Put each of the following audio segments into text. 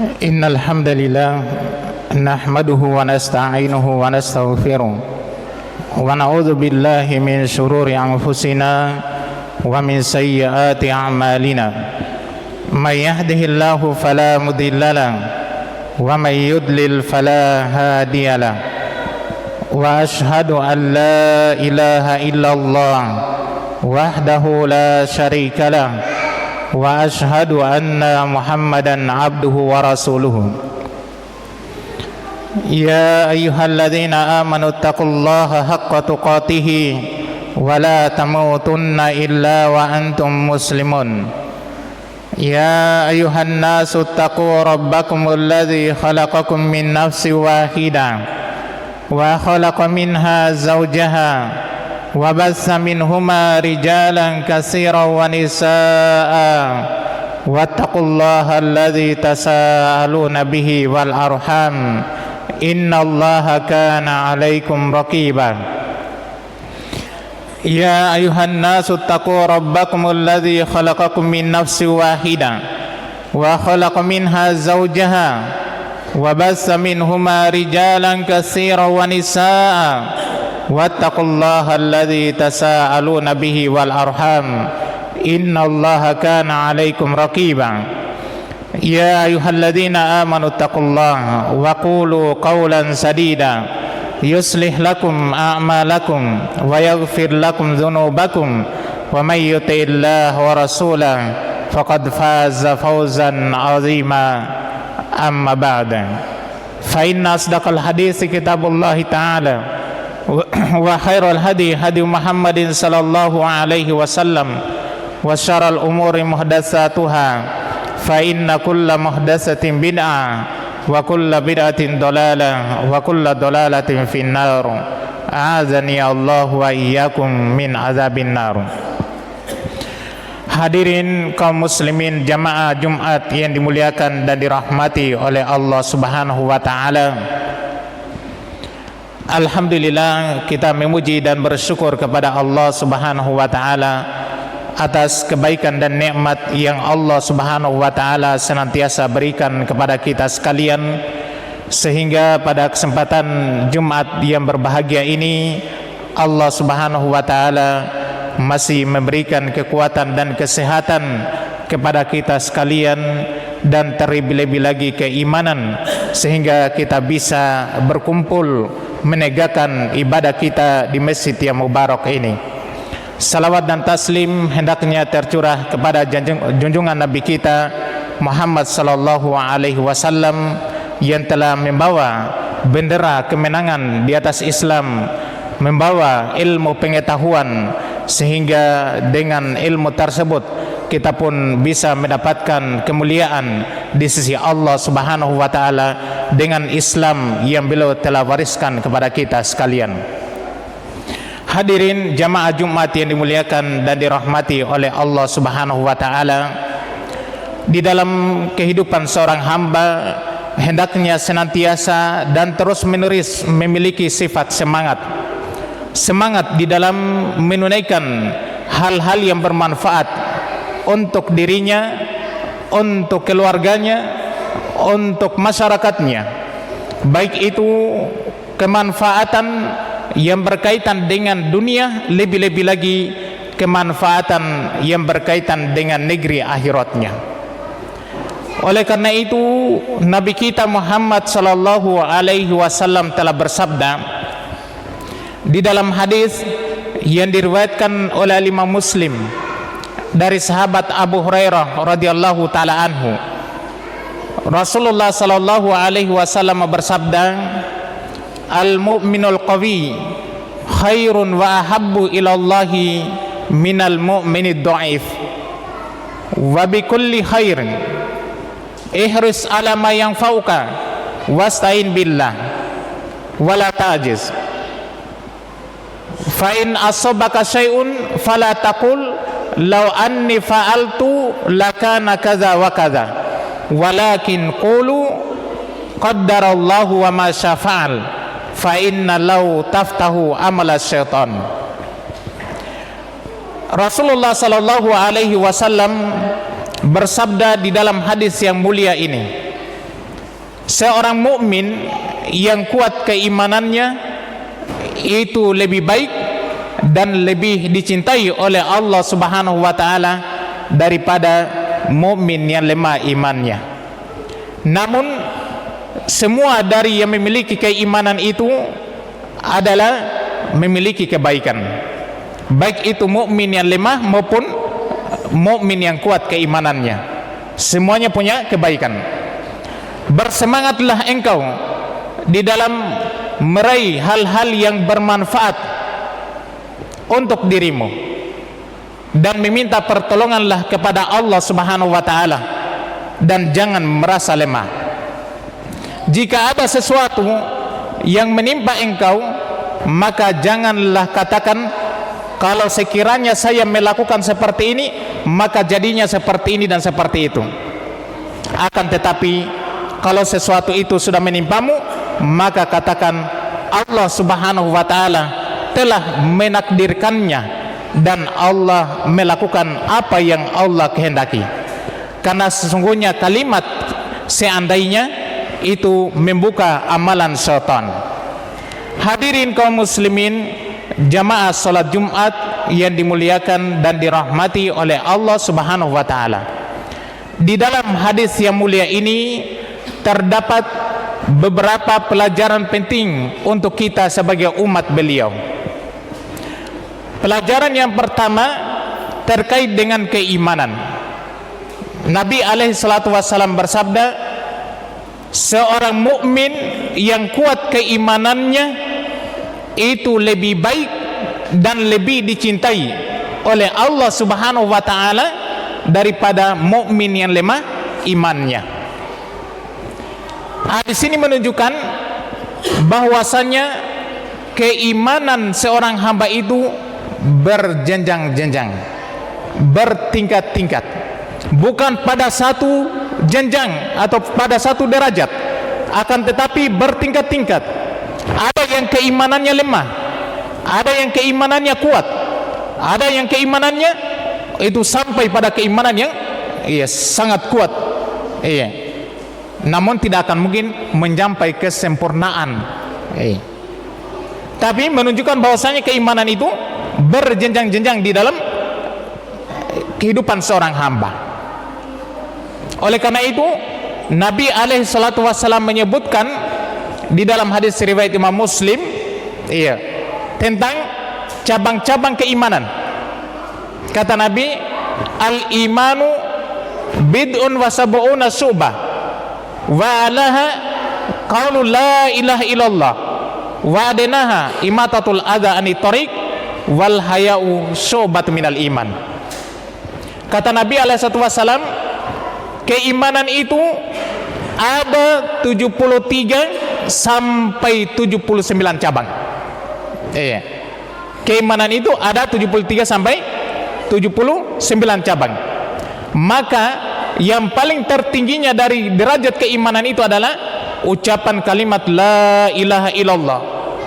إن الحمد لله نحمده ونستعينه ونستغفره ونعوذ بالله من شرور أنفسنا ومن سيئات أعمالنا من يهده الله فلا مضل له ومن يضلل فلا هادي له وأشهد أن لا إله إلا الله وحده لا شريك له وأشهد أن محمدا عبده ورسوله يا أيها الذين آمنوا اتقوا الله حق تقاته ولا تموتن إلا وأنتم مسلمون يا أيها الناس اتقوا ربكم الذي خلقكم من نفس واحدة وخلق منها زوجها وبث منهما رجالا كثيرا ونساء واتقوا الله الذي تساءلون به والأرحام إن الله كان عليكم رقيبا يا أيها الناس اتقوا ربكم الذي خلقكم من نفس واحدة وخلق منها زوجها وبث منهما رجالا كثيرا ونساء واتقوا الله الذي تساءلون به والأرحام إن الله كان عليكم رقيبا يا أيها الذين آمنوا اتقوا الله وقولوا قولا سديدا يصلح لكم أعمالكم ويغفر لكم ذنوبكم ومن يطع الله ورسوله فقد فاز فوزا عظيما أما بعد فإن أصدق الحديث كتاب الله تعالى وخير الهدي هدي محمد صلى الله عليه وسلم وشر الأمور محدثاتها فإن كل محدثة بدعة وكل بدعة ضلالة وكل ضلالة في النار أعاذني الله وإياكم من عذاب النار. Hadirin kaum muslimin jamaah Jumat yang dimuliakan dan dirahmati oleh Allah Subhanahu wa taala. Alhamdulillah, kita memuji dan bersyukur kepada Allah Subhanahu wa taala atas kebaikan dan nikmat yang Allah Subhanahu wa taala senantiasa berikan kepada kita sekalian, sehingga pada kesempatan Jumat yang berbahagia ini Allah Subhanahu wa taala masih memberikan kekuatan dan kesehatan kepada kita sekalian, dan terlebih-lebih lagi keimanan, sehingga kita bisa berkumpul menegakkan ibadah kita di masjid yang mubarak ini. Salawat dan taslim hendaknya tercurah kepada junjungan Nabi kita Muhammad sallallahu alaihi wasallam yang telah membawa bendera kemenangan di atas Islam, membawa ilmu pengetahuan, sehingga dengan ilmu tersebut kita pun bisa mendapatkan kemuliaan di sisi Allah Subhanahu wa taala dengan Islam yang beliau telah wariskan kepada kita sekalian. Hadirin jamaah Jumat yang dimuliakan dan dirahmati oleh Allah Subhanahu wa taala, di dalam kehidupan seorang hamba hendaknya senantiasa dan terus-menerus memiliki sifat semangat di dalam menunaikan hal-hal yang bermanfaat untuk dirinya, untuk keluarganya, untuk masyarakatnya, baik itu kemanfaatan yang berkaitan dengan dunia, lebih-lebih lagi kemanfaatan yang berkaitan dengan negeri akhiratnya. Oleh karena itu Nabi kita Muhammad sallallahu alaihi wasallam telah bersabda di dalam hadis yang diriwayatkan oleh Imam Muslim dari sahabat Abu Hurairah radhiyallahu taala anhu, Rasulullah sallallahu alaihi wasallam bersabda, al-mu'minul qawi khairun wa ahabbu ilallahi minal mu'minid dha'if wa bi kulli khairin ihris ala ma yanfa'uka wasta'in billah wala ta'jiz fa in asabaka syai'un fala taqul law anni fa'altu lakana kaza wa kaza walakin qulu qaddarallahu wa ma syafa'al fa inna law taftahu amala syaitan. Rasulullah sallallahu alaihi wasallam bersabda di dalam hadis yang mulia ini, seorang mukmin yang kuat keimanannya itu lebih baik dan lebih dicintai oleh Allah Subhanahu wa taala daripada mukmin yang lemah imannya. Namun semua dari yang memiliki keimanan itu adalah memiliki kebaikan, baik itu mukmin yang lemah maupun mukmin yang kuat keimanannya, semuanya punya kebaikan. Bersemangatlah engkau di dalam meraih hal-hal yang bermanfaat untuk dirimu dan meminta pertolonganlah kepada Allah Subhanahu wa taala, dan jangan merasa lemah. Jika ada sesuatu yang menimpa engkau, maka janganlah katakan kalau sekiranya saya melakukan seperti ini maka jadinya seperti ini dan seperti itu. Akan tetapi kalau sesuatu itu sudah menimpamu, maka katakan Allah Subhanahu wa taala telah menakdirkannya dan Allah melakukan apa yang Allah kehendaki. Karena sesungguhnya kalimat seandainya itu membuka amalan syaitan. Hadirin kaum muslimin, jamaah salat Jumat yang dimuliakan dan dirahmati oleh Allah Subhanahu wa taala. Di dalam hadis yang mulia ini terdapat beberapa pelajaran penting untuk kita sebagai umat beliau. Pelajaran yang pertama terkait dengan keimanan. Nabi alaihi salatu wasallam bersabda, seorang mukmin yang kuat keimanannya itu lebih baik dan lebih dicintai oleh Allah Subhanahu wa taala daripada mukmin yang lemah imannya. Hadis ini menunjukkan bahwasanya keimanan seorang hamba itu berjenjang-jenjang, bertingkat-tingkat, bukan pada satu jenjang atau pada satu derajat, akan tetapi bertingkat-tingkat. Ada yang keimanannya lemah, ada yang keimanannya kuat, ada yang keimanannya itu sampai pada keimanan yang sangat kuat, namun tidak akan mungkin mencapai kesempurnaan. Tapi menunjukkan bahwasanya keimanan itu berjenjang-jenjang di dalam kehidupan seorang hamba. Oleh karena itu Nabi alaihi salatu wasallam menyebutkan di dalam hadis riwayat Imam Muslim tentang cabang-cabang keimanan. Kata Nabi, al-imanu bid'un wa sab'una syu'bah wa alaha qaulu la ilaha illallah wa adnaha imatatul adha anit thariq wal haya'u syu'batun minal iman. Kata Nabi alaihi salatu wasallam, keimanan itu ada 73 sampai 79 cabang. Keimanan itu ada 73 sampai 79 cabang. Maka yang paling tertingginya dari derajat keimanan itu adalah ucapan kalimat la ilaha illallah.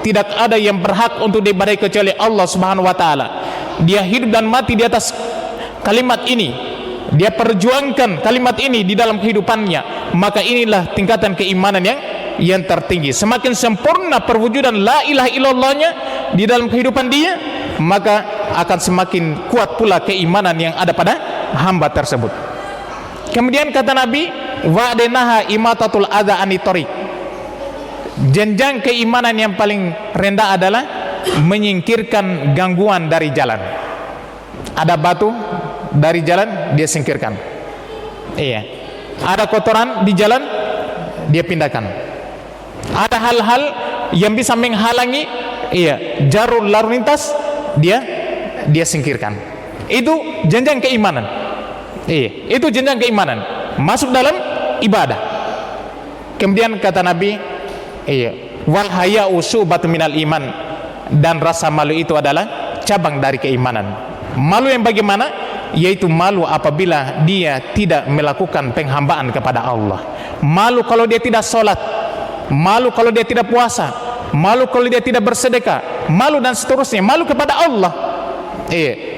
Tidak ada yang berhak untuk diibadahi kecuali Allah Subhanahu wa taala. Dia hidup dan mati di atas kalimat ini, dia perjuangkan kalimat ini di dalam kehidupannya. Maka inilah tingkatan keimanan yang tertinggi. Semakin sempurna perwujudan la ilaha illallahnya di dalam kehidupan dia, maka akan semakin kuat pula keimanan yang ada pada hamba tersebut. Kemudian kata Nabi, wa'denaha imatatul adha anit thariq. Jenjang keimanan yang paling rendah adalah menyingkirkan gangguan dari jalan. Ada batu dari jalan, dia singkirkan. Ada kotoran di jalan, dia pindahkan. Ada hal-hal yang bisa menghalangi jalur lalu lintas, dia singkirkan. Itu jenjang keimanan. Itu jenjang keimanan masuk dalam ibadah. Kemudian kata Nabi, wal haya'u syu'batun minal iman, dan rasa malu itu adalah cabang dari keimanan. Malu yang bagaimana? Yaitu malu apabila dia tidak melakukan penghambaan kepada Allah. Malu kalau dia tidak sholat, malu kalau dia tidak puasa, malu kalau dia tidak bersedekah, malu dan seterusnya. Malu kepada Allah,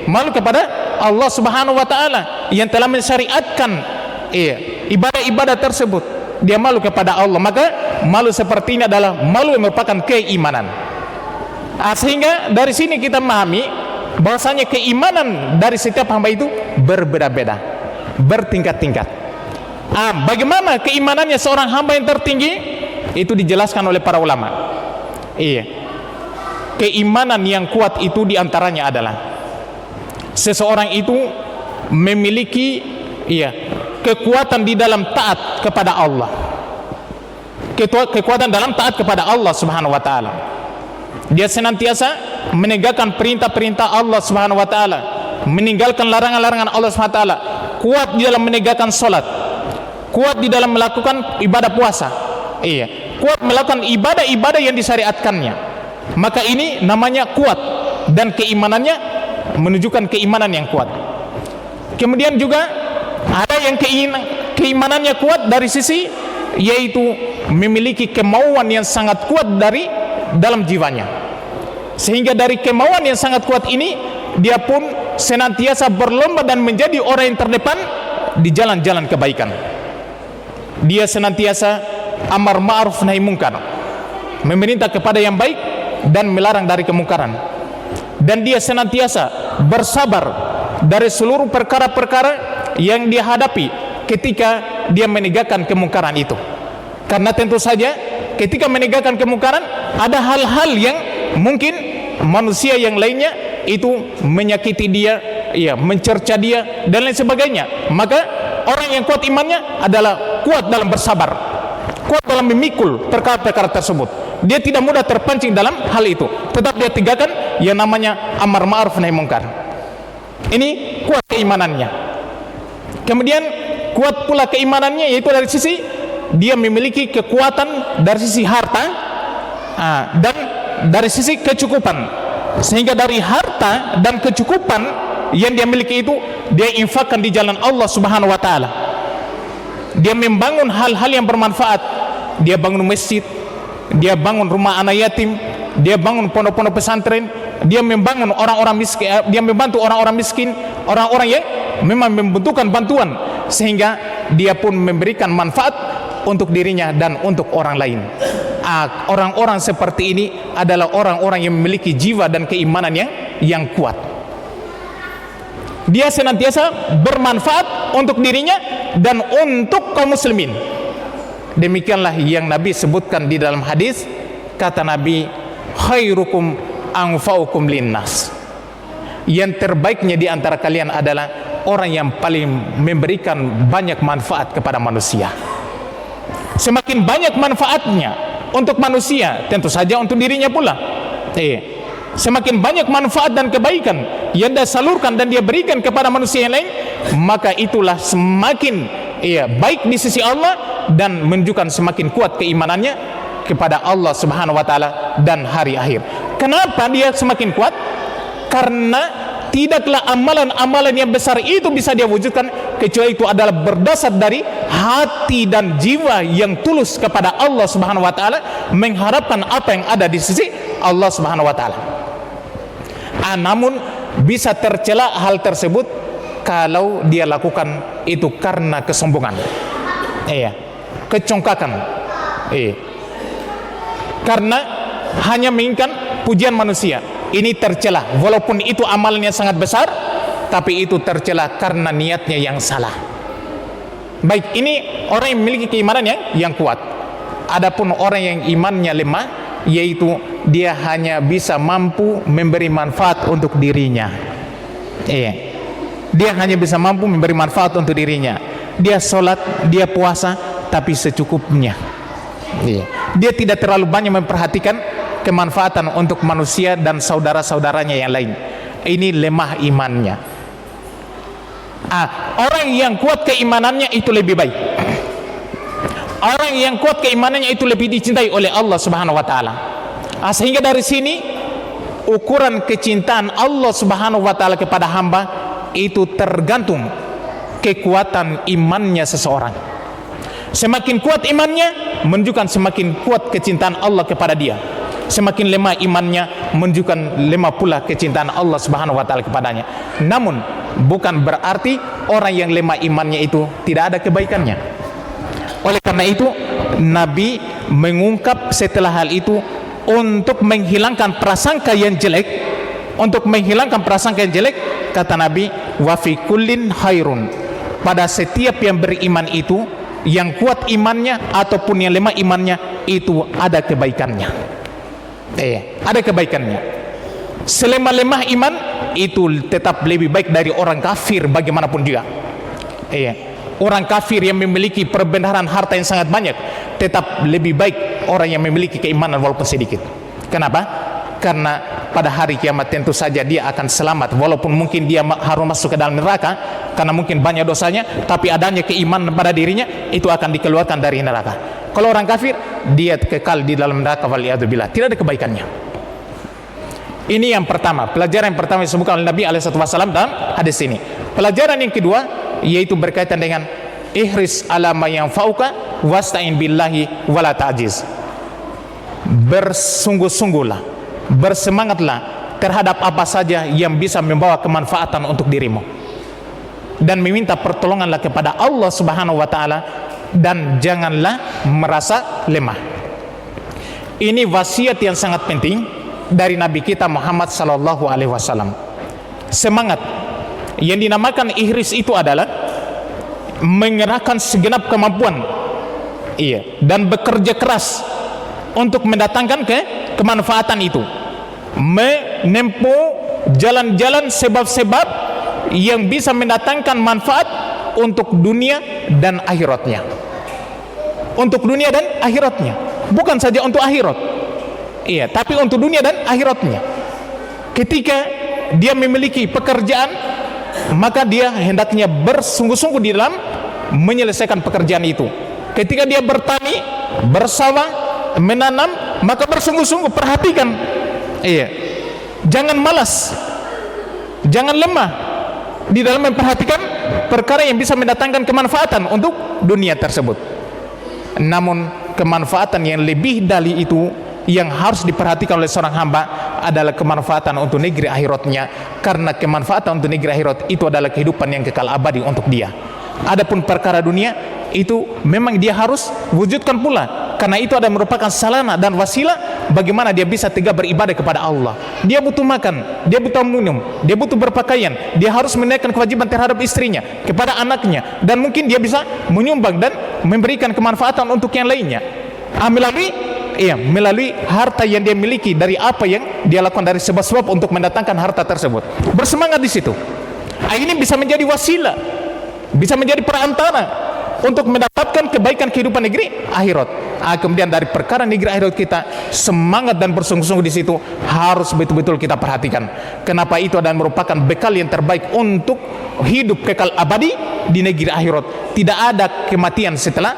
malu kepada Allah Subhanahu wa taala yang telah mensyariatkan ibadah-ibadah tersebut. dia malu kepada Allah, maka malu seperti ini adalah malu yang merupakan keimanan. Sehingga dari sini kita memahami bahwasanya keimanan dari setiap hamba itu berbeda-beda, bertingkat-tingkat. Bagaimana keimanannya seorang hamba yang tertinggi itu dijelaskan oleh para ulama. Keimanan yang kuat itu diantaranya adalah seseorang itu memiliki kekuatan di dalam taat kepada Allah, kekuatan dalam taat kepada Allah Subhanahu wa taala. Dia senantiasa menegakkan perintah-perintah Allah Subhanahu wa taala, meninggalkan larangan-larangan Allah Subhanahu wa taala, kuat di dalam menegakkan salat, kuat di dalam melakukan ibadah puasa, kuat melakukan ibadah-ibadah yang disyariatkannya. Maka ini namanya kuat, dan keimanannya menunjukkan keimanan yang kuat. Kemudian juga ada yang keimanannya kuat dari sisi yaitu memiliki kemauan yang sangat kuat dari dalam jiwanya, sehingga dari kemauan yang sangat kuat ini dia pun senantiasa berlomba dan menjadi orang yang terdepan di jalan-jalan kebaikan. Dia senantiasa amar ma'ruf nahi munkar, memerintah kepada yang baik dan melarang dari kemungkaran, dan dia senantiasa bersabar dari seluruh perkara-perkara yang dia hadapi ketika dia menegakkan kemungkaran itu. Karena tentu saja ketika menegakkan kemungkaran ada hal-hal yang mungkin manusia yang lainnya itu menyakiti dia, mencerca dia dan lain sebagainya. Maka orang yang kuat imannya adalah kuat dalam bersabar, kuat dalam memikul perkara-perkara tersebut. Dia tidak mudah terpancing dalam hal itu, tetap dia tegakkan yang namanya amar ma'ruf nahi munkar. Ini kuat keimanannya. Kemudian kuat pula keimanannya yaitu dari sisi dia memiliki kekuatan dari sisi harta dan dari sisi kecukupan, sehingga dari harta dan kecukupan yang dia miliki itu dia infakkan di jalan Allah Subhanahu wa taala. Dia membangun hal-hal yang bermanfaat. Dia bangun masjid, dia bangun rumah anak yatim, dia bangun pondok-pondok pesantren, dia membangun orang-orang miskin, dia membantu orang-orang miskin, orang-orang yang memang membutuhkan bantuan, sehingga dia pun memberikan manfaat untuk dirinya dan untuk orang lain. Orang-orang seperti ini adalah orang-orang yang memiliki jiwa dan keimanan yang kuat. Dia senantiasa bermanfaat untuk dirinya dan untuk kaum muslimin. Demikianlah yang Nabi sebutkan di dalam hadis. Kata Nabi, khairukum anfa'ukum linnas. Yang terbaiknya di antara kalian adalah orang yang paling memberikan banyak manfaat kepada manusia. Semakin banyak manfaatnya untuk manusia, tentu saja untuk dirinya pula. Semakin banyak manfaat dan kebaikan yang dia salurkan dan dia berikan kepada manusia yang lain, maka itulah semakin baik di sisi Allah dan menunjukkan semakin kuat keimanannya kepada Allah Subhanahu wa taala dan hari akhir. Kenapa dia semakin kuat? Karena tidaklah amalan-amalan yang besar itu bisa dia wujudkan kecuali itu adalah berdasar dari hati dan jiwa yang tulus kepada Allah Subhanahu wa taala, mengharapkan apa yang ada di sisi Allah Subhanahu wa taala. Namun bisa tercela hal tersebut kalau dia lakukan itu karena kesombongan, kecongkakan, karena hanya menginginkan pujian manusia. Ini tercela, walaupun itu amalannya sangat besar, tapi itu tercela karena niatnya yang salah. Baik, ini orang yang memiliki keimanan yang kuat. Adapun orang yang imannya lemah, yaitu dia hanya bisa mampu memberi manfaat untuk dirinya. Dia hanya bisa mampu memberi manfaat untuk dirinya. Dia sholat, dia puasa, tapi secukupnya. Dia tidak terlalu banyak memperhatikan kemanfaatan untuk manusia dan saudara-saudaranya yang lain. Ini lemah imannya. Orang yang kuat keimanannya itu lebih baik. Orang yang kuat keimanannya itu lebih dicintai oleh Allah Subhanahu wa taala. Sehingga dari sini ukuran kecintaan Allah Subhanahu wa taala kepada hamba itu tergantung kekuatan imannya seseorang. Semakin kuat imannya menunjukkan semakin kuat kecintaan Allah kepada dia. Semakin lemah imannya menunjukkan lemah pula kecintaan Allah Subhanahu wa taala kepadanya. Namun bukan berarti orang yang lemah imannya itu tidak ada kebaikannya. Oleh karena itu Nabi mengungkap setelah hal itu untuk menghilangkan prasangka yang jelek. Untuk menghilangkan prasangka yang jelek, kata Nabi, wa fi kullin khairun, pada setiap yang beriman itu, yang kuat imannya ataupun yang lemah imannya, itu ada kebaikannya. Ada kebaikannya. Selemah-lemah iman itu tetap lebih baik dari orang kafir bagaimanapun juga. Orang kafir yang memiliki perbendaharaan harta yang sangat banyak tetap lebih baik orang yang memiliki keimanan walaupun sedikit. Kenapa? Karena pada hari kiamat tentu saja dia akan selamat, walaupun mungkin dia harus masuk ke dalam neraka karena mungkin banyak dosanya, tapi adanya keimanan pada dirinya itu akan dikeluarkan dari neraka. Kalau orang kafir, dia kekal di dalam neraka, waliyadzubillah, tidak ada kebaikannya. Ini yang pertama, pelajaran yang pertama yang disebutkan oleh Nabi SAW dalam hadis ini. Pelajaran yang kedua yaitu berkaitan dengan ihris ala ma yanfa'uka wasta'in billahi wala ta'jiz. Bersungguh-sungguhlah, bersemangatlah terhadap apa saja yang bisa membawa kemanfaatan untuk dirimu, dan meminta pertolonganlah kepada Allah Subhanahu wa taala, dan janganlah merasa lemah. Ini wasiat yang sangat penting dari Nabi kita Muhammad sallallahu alaihi wasallam. Semangat yang dinamakan ihris itu adalah mengerahkan segenap kemampuan, dan bekerja keras untuk mendatangkan kemanfaatan itu, menempuh jalan-jalan sebab-sebab yang bisa mendatangkan manfaat untuk dunia dan akhiratnya. Untuk dunia dan akhiratnya, bukan saja untuk akhirat, tapi untuk dunia dan akhiratnya. Ketika dia memiliki pekerjaan, maka dia hendaknya bersungguh-sungguh di dalam menyelesaikan pekerjaan itu. Ketika dia bertani, bersawah, menanam, maka bersungguh-sungguh perhatikan. Jangan malas, jangan lemah di dalam memperhatikan perkara yang bisa mendatangkan kemanfaatan untuk dunia tersebut. Namun kemanfaatan yang lebih dari itu yang harus diperhatikan oleh seorang hamba adalah kemanfaatan untuk negeri akhiratnya, karena kemanfaatan untuk negeri akhirat itu adalah kehidupan yang kekal abadi untuk dia. Adapun perkara dunia itu memang dia harus wujudkan pula, karena itu adalah merupakan sarana dan wasilah bagaimana dia bisa tegak beribadah kepada Allah. Dia butuh makan, dia butuh minum, dia butuh berpakaian, dia harus menaikkan kewajiban terhadap istrinya, kepada anaknya, dan mungkin dia bisa menyumbang dan memberikan kemanfaatan untuk yang lainnya melalui harta yang dia miliki, dari apa yang dia lakukan, dari sebab-sebab untuk mendatangkan harta tersebut. Bersemangat di situ. Ini bisa menjadi wasilah, bisa menjadi perantara untuk mendapatkan kebaikan kehidupan negeri akhirat. Kemudian dari perkara negeri akhirat kita, semangat dan bersungguh-sungguh di situ harus betul-betul kita perhatikan. Kenapa? Itu adalah merupakan bekal yang terbaik untuk hidup kekal abadi di negeri akhirat. Tidak ada kematian setelah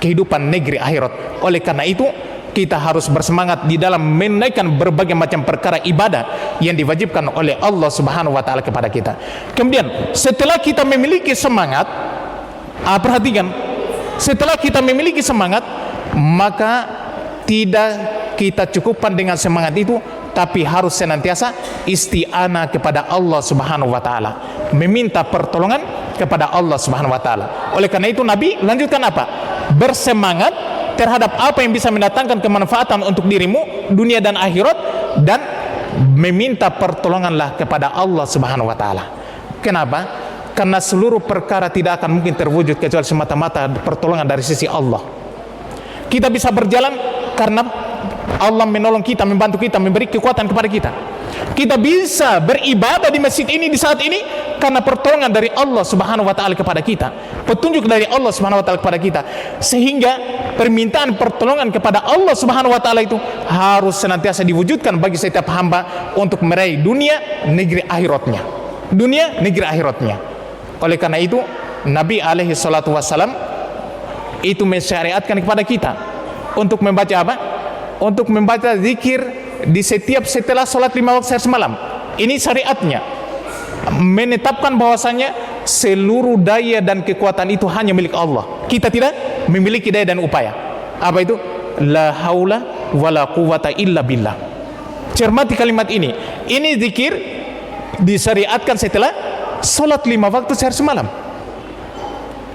kehidupan negeri akhirat. Oleh karena itu kita harus bersemangat di dalam menaikkan berbagai macam perkara ibadah yang diwajibkan oleh Allah Subhanahu wa taala kepada kita. Kemudian setelah kita memiliki semangat, perhatikan, setelah kita memiliki semangat, maka tidak kita cukupkan dengan semangat itu, tapi harus senantiasa isti'anah kepada Allah Subhanahu wa taala, meminta pertolongan kepada Allah Subhanahu wa taala. Oleh karena itu Nabi lanjutkan apa? Bersemangat terhadap apa yang bisa mendatangkan kemanfaatan untuk dirimu dunia dan akhirat, dan meminta pertolonganlah kepada Allah Subhanahu wa taala. Kenapa? Karena seluruh perkara tidak akan mungkin terwujud kecuali semata-mata pertolongan dari sisi Allah. Kita bisa berjalan karena Allah menolong kita, membantu kita, memberi kekuatan kepada kita. Kita bisa beribadah di masjid ini di saat ini karena pertolongan dari Allah Subhanahu wa taala kepada kita, petunjuk dari Allah Subhanahu wa taala kepada kita. Sehingga permintaan pertolongan kepada Allah Subhanahu wa taala itu harus senantiasa diwujudkan bagi setiap hamba untuk meraih dunia negeri akhiratnya. Dunia negeri akhiratnya. Oleh karena itu Nabi alaihi salatu wassalam itu mensyariatkan kepada kita untuk membaca apa? Untuk membaca zikir di setelah sholat 5 waktu sehari semalam. Ini syariatnya, menetapkan bahwasanya seluruh daya dan kekuatan itu hanya milik Allah. Kita tidak memiliki daya dan upaya. Apa itu? La haula wala quwata illa billah. Cermati kalimat ini. Ini zikir disyariatkan setelah sholat 5 waktu sehari semalam.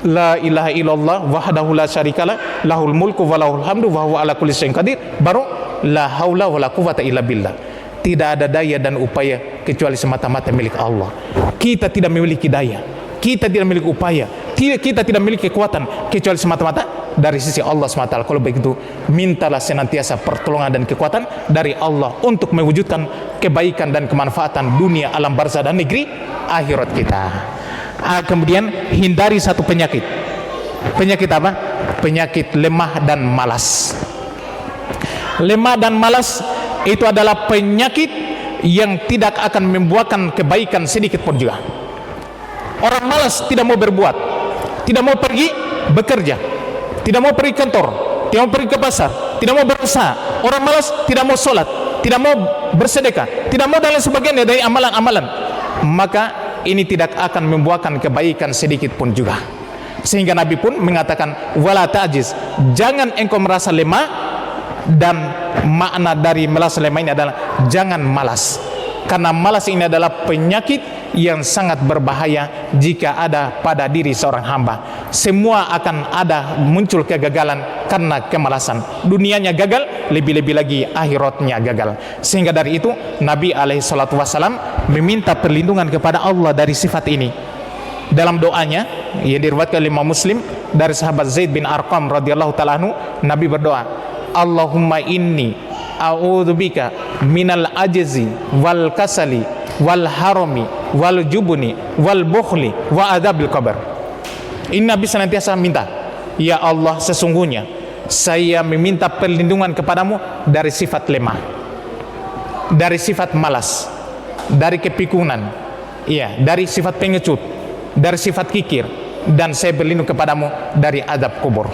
la ilaha illallah wahdahu la syarikalah lahul mulku wa lahul hamdu wa huwa ala kulli syai'in qadir, baru la haula wala quwwata illa billah. Tidak ada daya dan upaya kecuali semata-mata milik Allah. Kita tidak memiliki daya, kita tidak memiliki upaya, kita tidak memiliki kekuatan kecuali semata-mata dari sisi Allah SWT. Kalau begitu, mintalah senantiasa pertolongan dan kekuatan dari Allah untuk mewujudkan kebaikan dan kemanfaatan dunia, alam barzah dan negeri akhirat kita. Kemudian hindari satu penyakit. Penyakit apa? Penyakit lemah dan malas. Lemah dan malas itu adalah penyakit yang tidak akan membuahkan kebaikan sedikit pun juga. Orang malas tidak mau berbuat, tidak mau pergi bekerja, tidak mau pergi kantor, tidak mau pergi ke pasar, tidak mau berusaha. Orang malas tidak mau sholat, tidak mau bersedekah, tidak mau dan lain sebagainya dari amalan-amalan. Maka ini tidak akan membuahkan kebaikan sedikit pun juga. Sehingga Nabi pun mengatakan, wala ta'jiz, jangan engkau merasa lemah. Dan makna dari malas lemah ini adalah jangan malas, karena malas ini adalah penyakit yang sangat berbahaya jika ada pada diri seorang hamba. Semua akan ada muncul kegagalan karena kemalasan. Dunianya gagal, lebih-lebih lagi akhiratnya gagal. Sehingga dari itu Nabi alaihissalatu wassalam meminta perlindungan kepada Allah dari sifat ini. Dalam doanya yang diriwayatkan oleh Imam Muslim dari sahabat Zaid bin Arqam radhiyallahu ta'ala anhu, Nabi berdoa, Allahumma inni a'udzubika minal ajzi wal kasali wal harami wal jubni wal bukhli wa adzabil qabr. Ini Nabi senantiasa minta, ya Allah, sesungguhnya saya meminta perlindungan kepadamu dari sifat lemah, dari sifat malas, dari kepikunan, iya, dari sifat pengecut, dari sifat kikir, dan saya berlindung kepadamu dari azab kubur.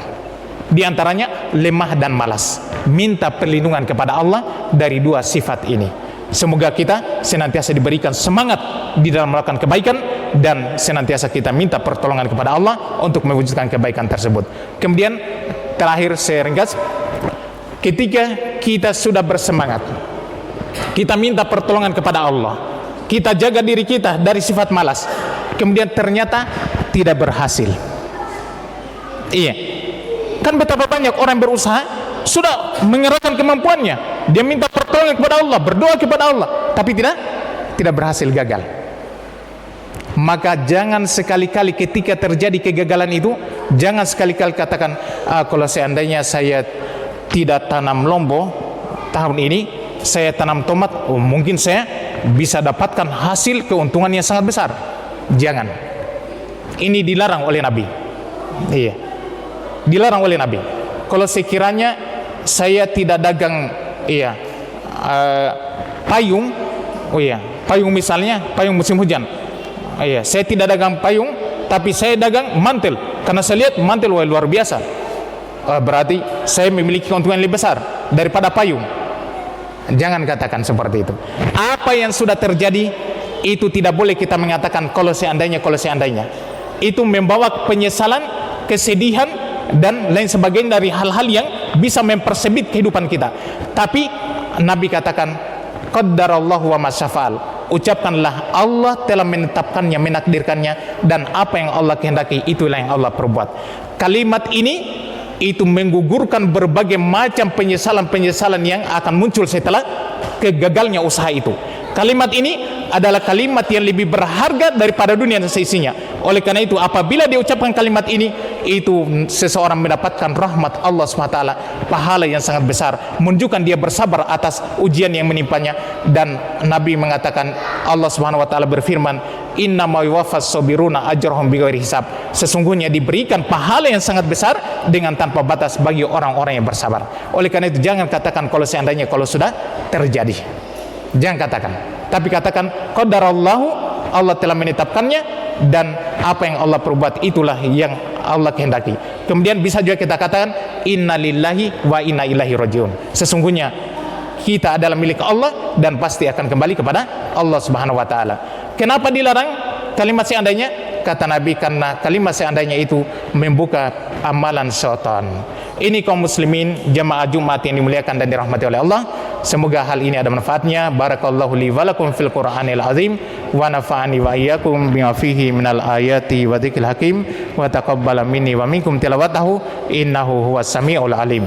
Di antaranya lemah dan malas. Minta perlindungan kepada Allah dari dua sifat ini. Semoga kita senantiasa diberikan semangat di dalam melakukan kebaikan, dan senantiasa kita minta pertolongan kepada Allah untuk mewujudkan kebaikan tersebut. Kemudian terakhir saya ringkas, ketika kita sudah bersemangat, kita minta pertolongan kepada Allah, kita jaga diri kita dari sifat malas, kemudian ternyata tidak berhasil. Iya, kan betapa banyak orang yang berusaha, sudah mengerahkan kemampuannya, dia minta pertolongan kepada Allah, berdoa kepada Allah, tapi tidak berhasil, gagal. Maka jangan sekali-kali ketika terjadi kegagalan itu, jangan sekali-kali katakan, kalau seandainya saya tidak tanam lombok tahun ini, saya tanam tomat, mungkin saya bisa dapatkan hasil keuntungan yang sangat besar. Jangan. Ini dilarang oleh Nabi. Iya, dilarang oleh Nabi. Kalau sekiranya saya tidak dagang, iya, payung, oh iya, payung misalnya, payung musim hujan, iya, saya tidak dagang payung, tapi saya dagang mantel, karena saya lihat mantel luar biasa, berarti saya memiliki keuntungan lebih besar daripada payung. Jangan katakan seperti itu. Apa yang sudah terjadi itu tidak boleh kita mengatakan kalau seandainya. Itu membawa penyesalan, kesedihan, dan lain sebagainya dari hal-hal yang bisa mempersempit kehidupan kita. Tapi Nabi katakan, qaddarallahu wa masyafa'al, ucapkanlah Allah telah menetapkannya, menakdirkannya, dan apa yang Allah kehendaki itulah yang Allah perbuat. Kalimat ini itu menggugurkan berbagai macam penyesalan-penyesalan yang akan muncul setelah kegagalnya usaha itu. Kalimat ini adalah kalimat yang lebih berharga daripada dunia dan seisinya. Oleh karena itu, apabila dia ucapkan kalimat ini, itu seseorang mendapatkan rahmat Allah SWT, pahala yang sangat besar, menunjukkan dia bersabar atas ujian yang menimpanya. Dan Nabi mengatakan, Allah SWT berfirman, innama yuwaffas sabiruna ajrahum bighairi hisab, sesungguhnya diberikan pahala yang sangat besar dengan tanpa batas bagi orang-orang yang bersabar. Oleh karena itu, jangan katakan kalau seandainya, kalau sudah terjadi, jangan katakan, tapi katakan qadarallahu, Allah telah menetapkannya, dan apa yang Allah perbuat itulah yang Allah kehendaki. Kemudian bisa juga kita katakan innalillahi wa inna ilaihi rajiun, sesungguhnya kita adalah milik Allah dan pasti akan kembali kepada Allah Subhanahu wa taala. Kenapa dilarang kalimat seandainya? Kata Nabi, karena kalimat seandainya itu membuka amalan syaitan. Ini kaum muslimin jamaah Jumat yang dimuliakan dan dirahmati oleh Allah, Semoga hal ini ada manfaatnya. Barakallahu li wa lakum fil Qur'anil azim wa nafa'ani wa iyyakum bima fihi minal ayati wa dzikril hakim wa taqabbala minni wa minkum tilawatahu innahu huwas samiul alim.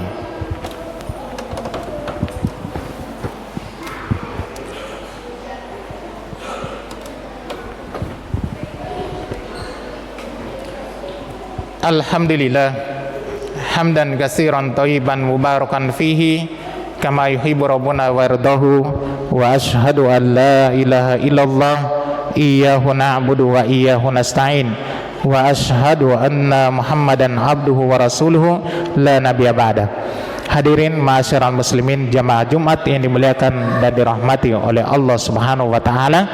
Alhamdulillah hamdan katsiran thayyiban mubarakan fihi kama yuhibbu rabbuna wa yardahu wa asyhadu an la ilaha illallah iyyahu na'budu wa iyyahu nasta'in wa asyhadu anna Muhammadan abduhu wa rasuluhu la nabiyya ba'da. Hadirin ma'asyiral muslimin jamaah Jumat yang dimuliakan dan dirahmati oleh Allah Subhanahu wa taala,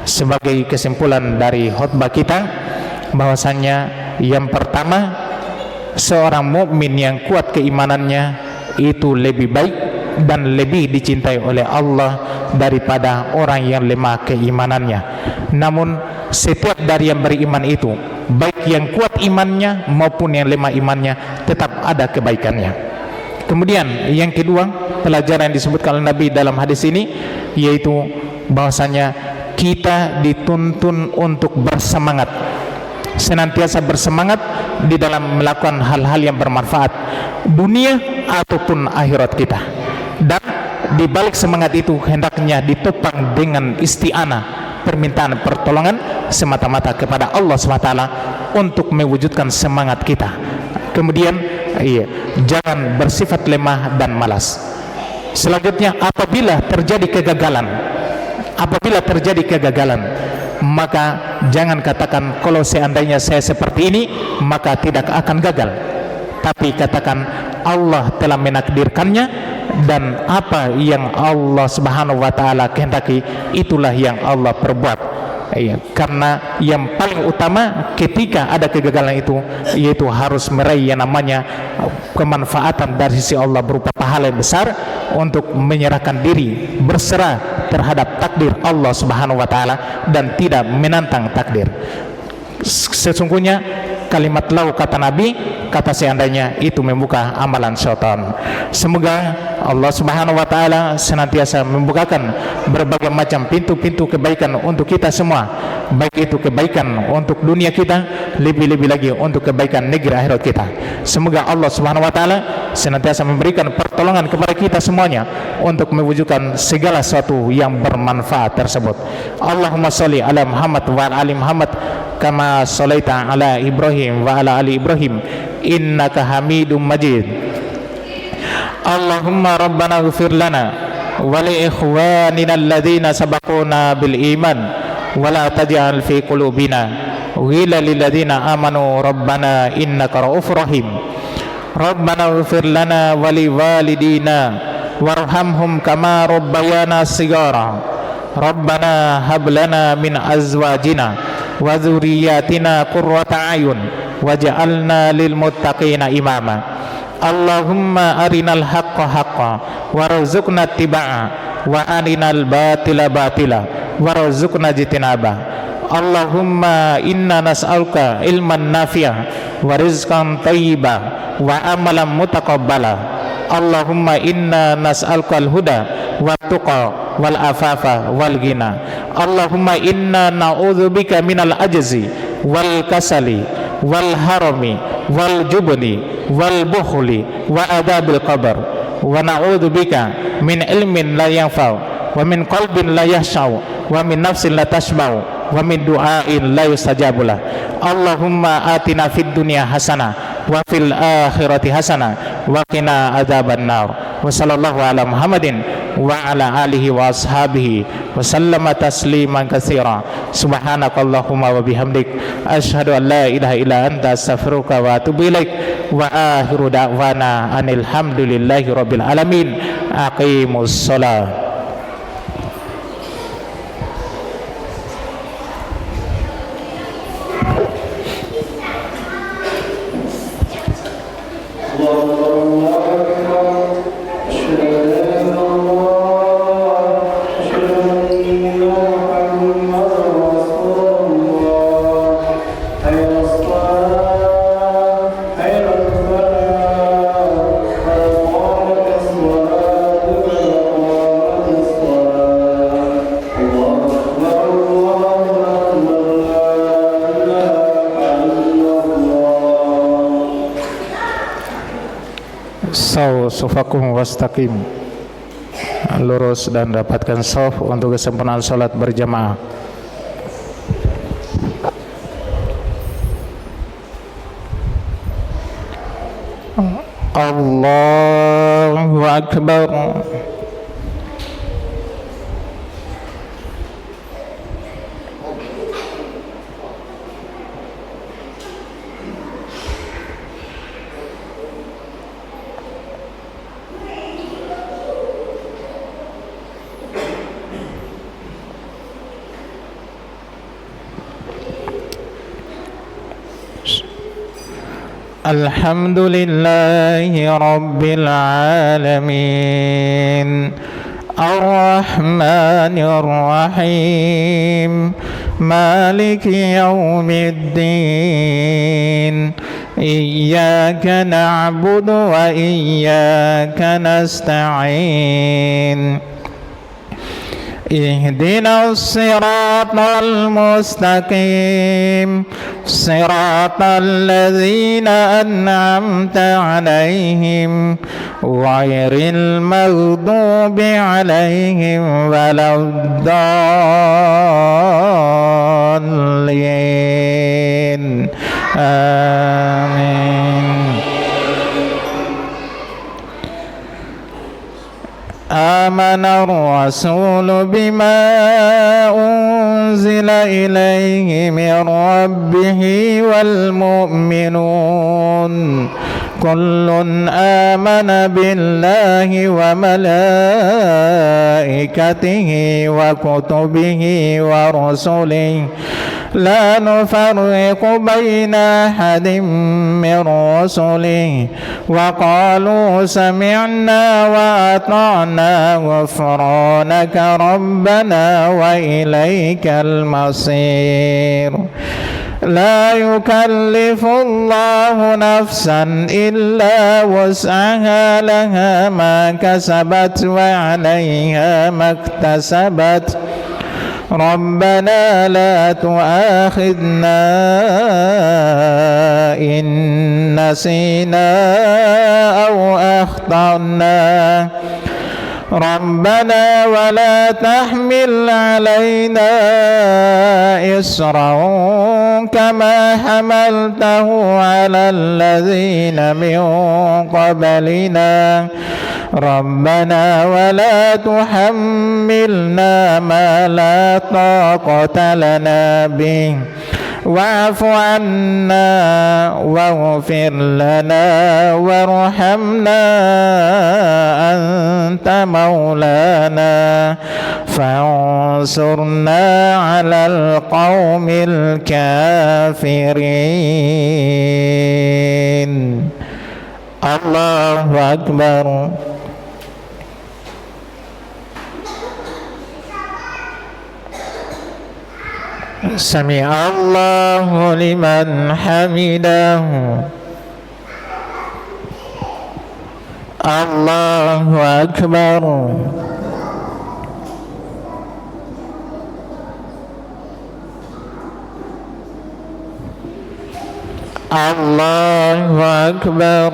sebagai kesimpulan dari khutbah kita bahwasannya yang pertama, seorang mukmin yang kuat keimanannya itu lebih baik dan lebih dicintai oleh Allah daripada orang yang lemah keimanannya. Namun setiap dari yang beriman itu, baik yang kuat imannya maupun yang lemah imannya, tetap ada kebaikannya. Kemudian yang kedua, pelajaran yang disebutkan oleh Nabi dalam hadis ini, yaitu bahwasanya kita dituntun untuk bersemangat, senantiasa bersemangat di dalam melakukan hal-hal yang bermanfaat dunia ataupun akhirat kita. Dan di balik semangat itu hendaknya ditopang dengan isti'anah, permintaan pertolongan semata-mata kepada Allah SWT untuk mewujudkan semangat kita. Kemudian jangan bersifat lemah dan malas. Selanjutnya, apabila terjadi kegagalan, maka jangan katakan kalau seandainya saya seperti ini maka tidak akan gagal, tapi katakan Allah telah menakdirkannya dan apa yang Allah Subhanahu wa taala kehendaki itulah yang Allah perbuat. Karena yang paling utama ketika ada kegagalan itu, yaitu harus meraih yang namanya kemanfaatan dari sisi Allah berupa pahala yang besar untuk menyerahkan diri, berserah terhadap takdir Allah Subhanahu wa taala dan tidak menantang takdir. Sesungguhnya kalimat lau, kata Nabi, kata seandainya itu membuka amalan syaitan. Semoga Allah Subhanahu wa taala senantiasa membukakan berbagai macam pintu-pintu kebaikan untuk kita semua, baik itu kebaikan untuk dunia kita, lebih-lebih lagi untuk kebaikan negeri akhirat kita. Semoga Allah Subhanahu wa taala senantiasa memberikan pertolongan kepada kita semuanya untuk mewujudkan segala sesuatu yang bermanfaat tersebut. Allahumma sholli ala Muhammad wa ala ali Muhammad kama sholaita ala Ibrahim wa ala ali Ibrahim innaka Hamidum Majid. Allahumma rabbana ighfir lana wa li ikhwanina alladhina sabaquna bil iman wa la taj'al fi qulubina ghillan lil ladzina amanu rabbana innaka ra'ufur rahim. Rabbana ighfir lana wa li walidina warhamhum kama rabbayana shighara. Rabbana hab lana min azwajina wa dzurriyyatina qurrata a'yun waj'alna lil muttaqina imama. Allahumma arinal haqqa haqqan warzuqna ittiba'a wa arinal batila batila warzuqna ijtinaba. Allahumma inna nas'aluka ilman nafi'a wa rizqan thayyiba wa amalan mutaqabbala. Allahumma inna nas'aluka al-huda wa tuqa wal afafa wal ghina. Allahumma inna na'udzubika minal ajzi wal kasali wal harami wal jubni wal bukhli wa adabil qabr wa na'udzubika min ilmin la yanfa' wa min qalbin la yahsha' wa min nafsin la tashba' wa min du'ain la yustajabu lah. Allahumma atina fid dunya hasanah wa fil akhirati hasanah wa qina adzaban nar. Wa sallallahu ala Muhammadin wa ala alihi wa ashabihi wa sallama tasliman katsira. Subhanakallahumma wa bihamdik asyhadu an la ilaha illa anta astaghfiruka wa atubu ilaik. Wa akhiru da'wana anil hamdulillahi rabbil alamin. Aqimus shalah. Saw sufakum wastaqim. Lurus dan dapatkan shaf untuk kesempurnaan salat berjamaah. Allahu Akbar. Alhamdulillahi Rabbil Alamin Ar-Rahmanir Rahim Maliki Yawmiddin Iyyaka na'budu wa iyyaka nasta'in اهدنا الصراط المستقيم صراط الذين أنعمت عليهم غير المغضوب عليهم ولا الضالين آمين آمن الرسول بما أنزل إليه من ربه والمؤمنون كل آمن بالله وملائكته وكتبه ورسله لا نفرق بين أحد من رسله وقالوا سمعنا وأطعنا غفرانك ربنا وإليك المصير لا يكلف الله نفسا إلا وسعها لها ما كسبت وعليها ما اكتسبت ربنا لا تؤاخذنا إن نسينا أو أخطأنا ربنا ولا تحمل علينا إصرا كما حملته على الذين من قبلنا ربنا ولا تحملنا ما لا طاقة لنا به واعف عنا واغفر لنا وارحمنا أنت مولانا فانصرنا على القوم الكافرين الله أكبر سمع الله لمن حمده الله أكبر الله أكبر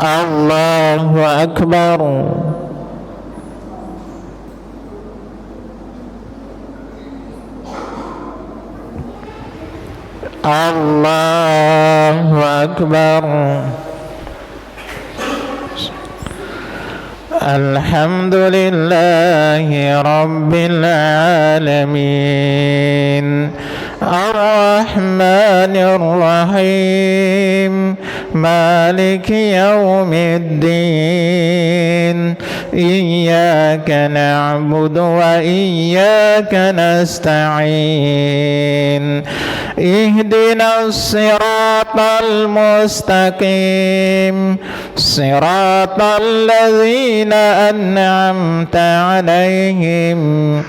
الله أكبر الله أكبر الحمد لله رب العالمين الرحمن الرحيم مالك يوم الدين إياك نعبد وإياك نستعين اهدنا الصراط المستقيم صراط الذين أنعمت عليهم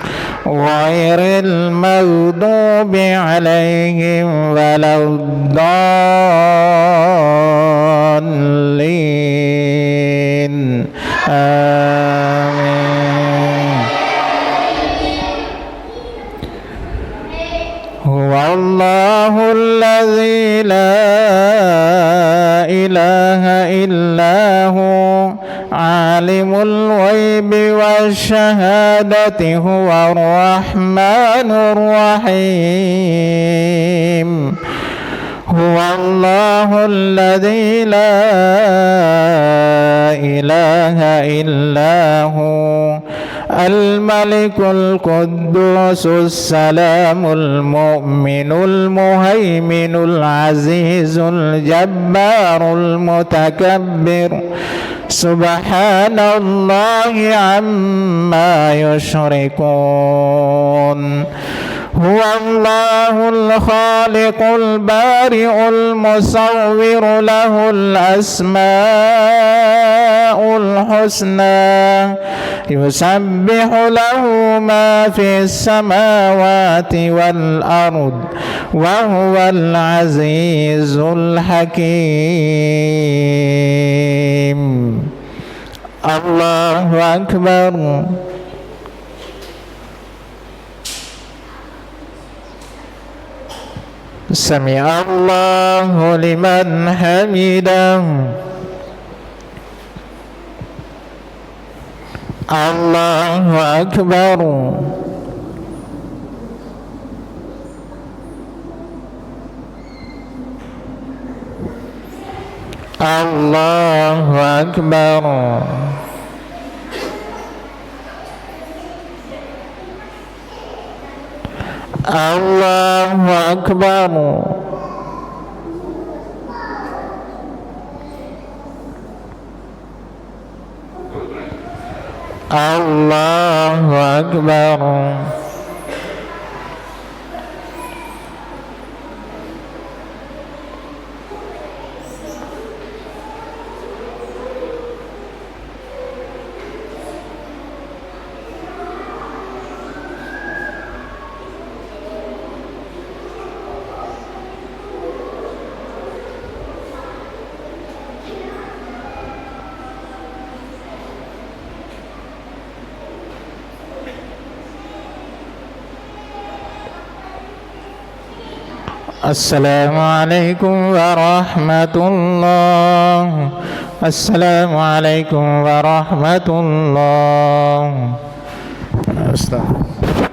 غير المغضوب عليهم ولا الضالين آمين هو الله الذي لا إله إلا هو عالم الغيب والشهادة هو الرحمن الرحيم هو الله الذي لا إله إلا هو الملك القدوس السلام المؤمن المهيمن العزيز الجبار المتكبر سبحان الله عما يشركون هو الله الخالق البارئ المصور له الأسماء الحسنى يسبح له ما في السماوات والأرض وهو العزيز الحكيم الله أكبر سمع الله لمن حمده الله أكبر الله أكبر الله أكبر الله أكبر السلام عليكم ورحمة الله السلام عليكم ورحمة الله. Astagfirullah.